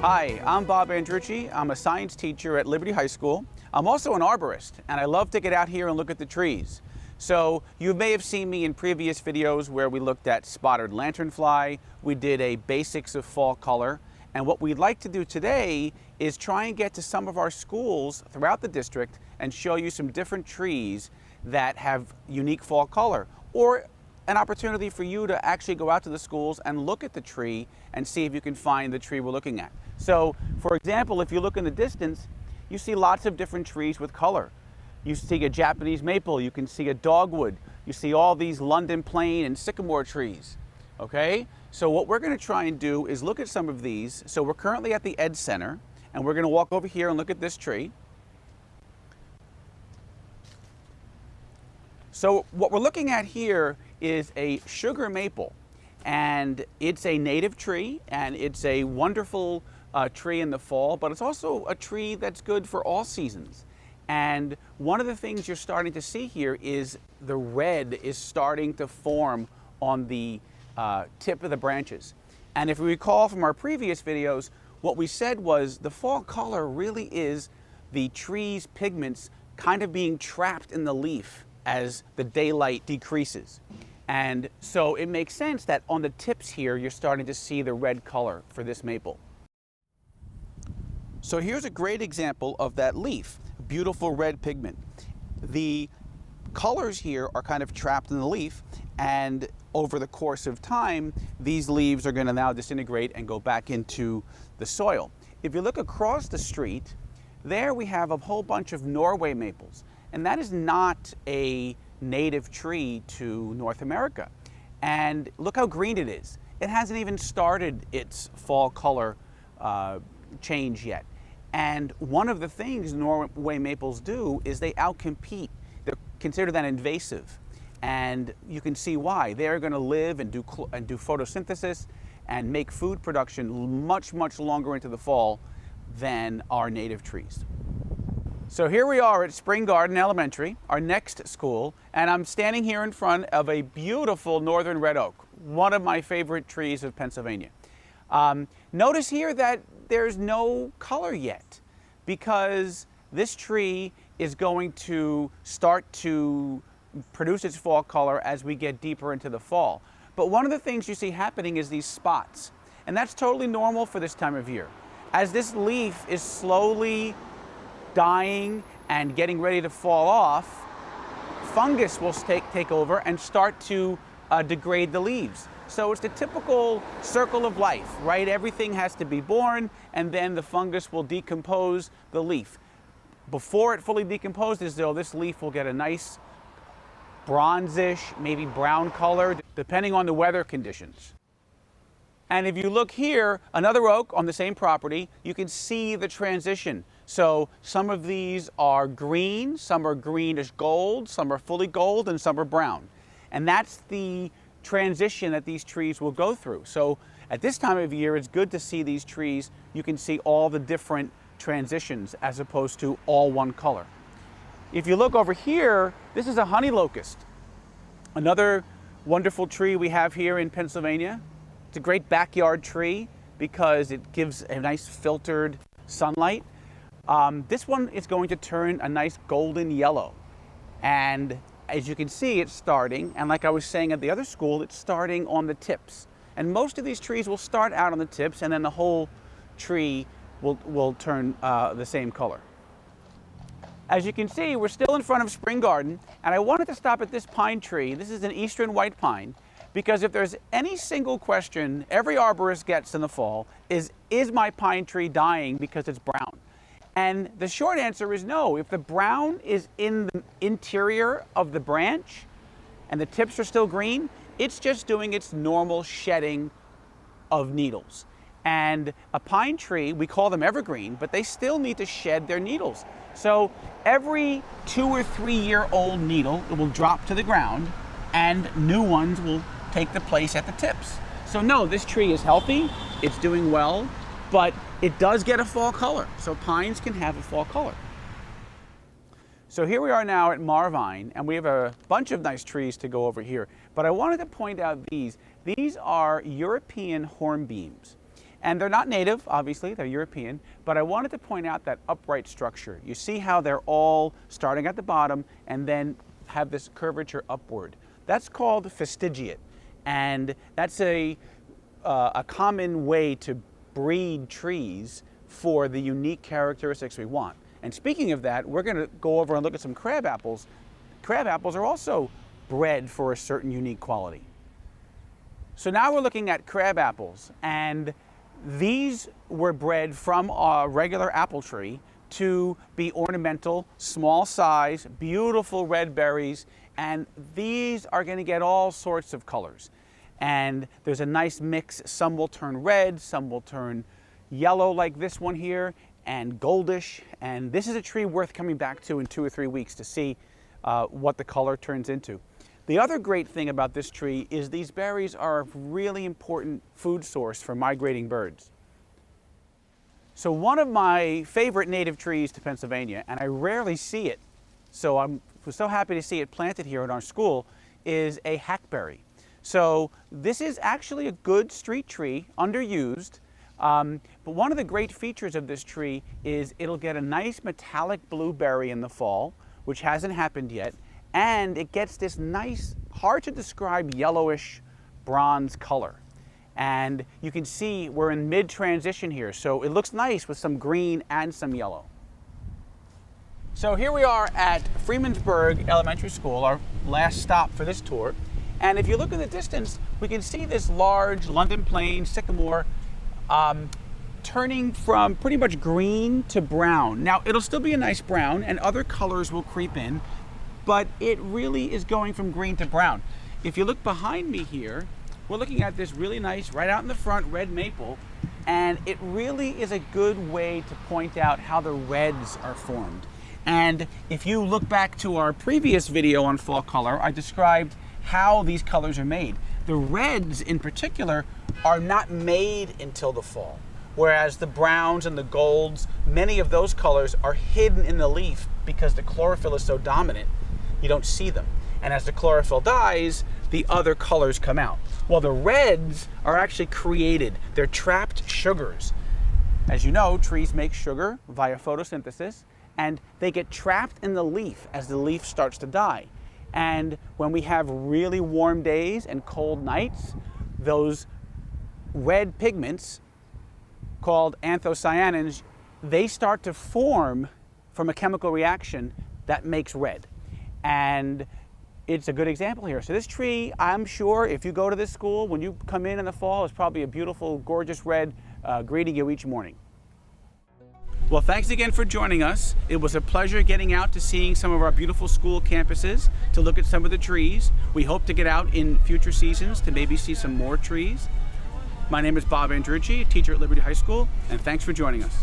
Hi, I'm Bob Andreucci. I'm a science teacher at Liberty High School. I'm also an arborist, and I love to get out here and look at the trees. So you may have seen me in previous videos where we looked at spotted lanternfly. We did a basics of fall color. And what we'd like to do today is try and get to some of our schools throughout the district and show you some different trees that have unique fall color, or an opportunity for you to actually go out to the schools and look at the tree and see if you can find the tree we're looking at. So, for example, if you look in the distance, you see lots of different trees with color. You see a Japanese maple, you can see a dogwood, you see all these London plane and sycamore trees, okay? So what we're gonna try and do is look at some of these. So we're currently at the Ed Center, and we're gonna walk over here and look at this tree. So what we're looking at here is a sugar maple, and it's a native tree, and it's a wonderful tree in the fall, but it's also a tree that's good for all seasons. And one of the things you're starting to see here is the red is starting to form on the tip of the branches. And if we recall from our previous videos, what we said was the fall color really is the tree's pigments kind of being trapped in the leaf as the daylight decreases. And so it makes sense that on the tips here, you're starting to see the red color for this maple. So here's a great example of that leaf, beautiful red pigment. The colors here are kind of trapped in the leaf, and over the course of time, these leaves are going to now disintegrate and go back into the soil. If you look across the street, there we have a whole bunch of Norway maples, and that is not a native tree to North America. And look how green it is. It hasn't even started its fall color change yet. And one of the things Norway maples do is they outcompete. They're considered that invasive. And you can see why. They're going to live and do photosynthesis and make food production much, much longer into the fall than our native trees. So here we are at Spring Garden Elementary, our next school, and I'm standing here in front of a beautiful northern red oak, one of my favorite trees of Pennsylvania. Notice here that there's no color yet, because this tree is going to start to produce its fall color as we get deeper into the fall. But one of the things you see happening is these spots, and that's totally normal for this time of year. As this leaf is slowly dying and getting ready to fall off, fungus will take over and start to degrade the leaves. So it's the typical circle of life, right? Everything has to be born, and then the fungus will decompose the leaf. Before it fully decomposes, though, this leaf will get a nice bronzish, maybe brown color, depending on the weather conditions. And if you look here, another oak on the same property, you can see the transition. So some of these are green, some are greenish gold, some are fully gold, and some are brown. And that's the transition that these trees will go through. So at this time of year, it's good to see these trees. You can see all the different transitions as opposed to all one color. If you look over here, this is a honey locust, another wonderful tree we have here in Pennsylvania. It's a great backyard tree because it gives a nice filtered sunlight. This one is going to turn a nice golden yellow. And as you can see, it's starting, and like I was saying at the other school, it's starting on the tips. And most of these trees will start out on the tips, and then the whole tree will turn the same color. As you can see, we're still in front of Spring Garden, and I wanted to stop at this pine tree. This is an eastern white pine, because if there's any single question every arborist gets in the fall is my pine tree dying because it's brown? And the short answer is no. If the brown is in the interior of the branch and the tips are still green, it's just doing its normal shedding of needles. And a pine tree, we call them evergreen, but they still need to shed their needles. So every 2 or 3 year old needle, it will drop to the ground and new ones will take the place at the tips. So no, this tree is healthy, it's doing well, but it does get a fall color. So pines can have a fall color. So here we are now at Marvine, and we have a bunch of nice trees to go over here. But I wanted to point out these. These are European hornbeams. And they're not native, obviously, they're European, but I wanted to point out that upright structure. You see how they're all starting at the bottom and then have this curvature upward. That's called fastigiate, and that's a common way to breed trees for the unique characteristics we want. And speaking of that, we're going to go over and look at some crab apples. Crab apples are also bred for a certain unique quality. So now we're looking at crab apples, and these were bred from a regular apple tree to be ornamental, small size, beautiful red berries, and these are going to get all sorts of colors. And there's a nice mix. Some will turn red, some will turn yellow like this one here, and goldish. And this is a tree worth coming back to in 2 or 3 weeks to see what the color turns into. The other great thing about this tree is these berries are a really important food source for migrating birds. So one of my favorite native trees to Pennsylvania, and I rarely see it, so I was so happy to see it planted here in our school, is a hackberry. So this is actually a good street tree, underused, but one of the great features of this tree is it'll get a nice metallic blue berry in the fall, which hasn't happened yet, and it gets this nice, hard to describe yellowish bronze color. And you can see we're in mid-transition here, so it looks nice with some green and some yellow. So here we are at Freemansburg Elementary School, our last stop for this tour. And if you look in the distance, we can see this large London plane sycamore turning from pretty much green to brown. Now, it'll still be a nice brown, and other colors will creep in, but it really is going from green to brown. If you look behind me here, we're looking at this really nice, right out in the front, red maple, and it really is a good way to point out how the reds are formed. And if you look back to our previous video on fall color, I described how these colors are made. The reds in particular are not made until the fall, whereas the browns and the golds, many of those colors are hidden in the leaf because the chlorophyll is so dominant, you don't see them. And as the chlorophyll dies, the other colors come out. Well, the reds are actually created. They're trapped sugars. As you know, trees make sugar via photosynthesis, and they get trapped in the leaf as the leaf starts to die. And when we have really warm days and cold nights, those red pigments called anthocyanins, they start to form from a chemical reaction that makes red. And it's a good example here. So this tree, I'm sure if you go to this school, when you come in the fall, it's probably a beautiful, gorgeous red greeting you each morning. Well, thanks again for joining us. It was a pleasure getting out to seeing some of our beautiful school campuses to look at some of the trees. We hope to get out in future seasons to maybe see some more trees. My name is Bob Andreucci, teacher at Liberty High School, and thanks for joining us.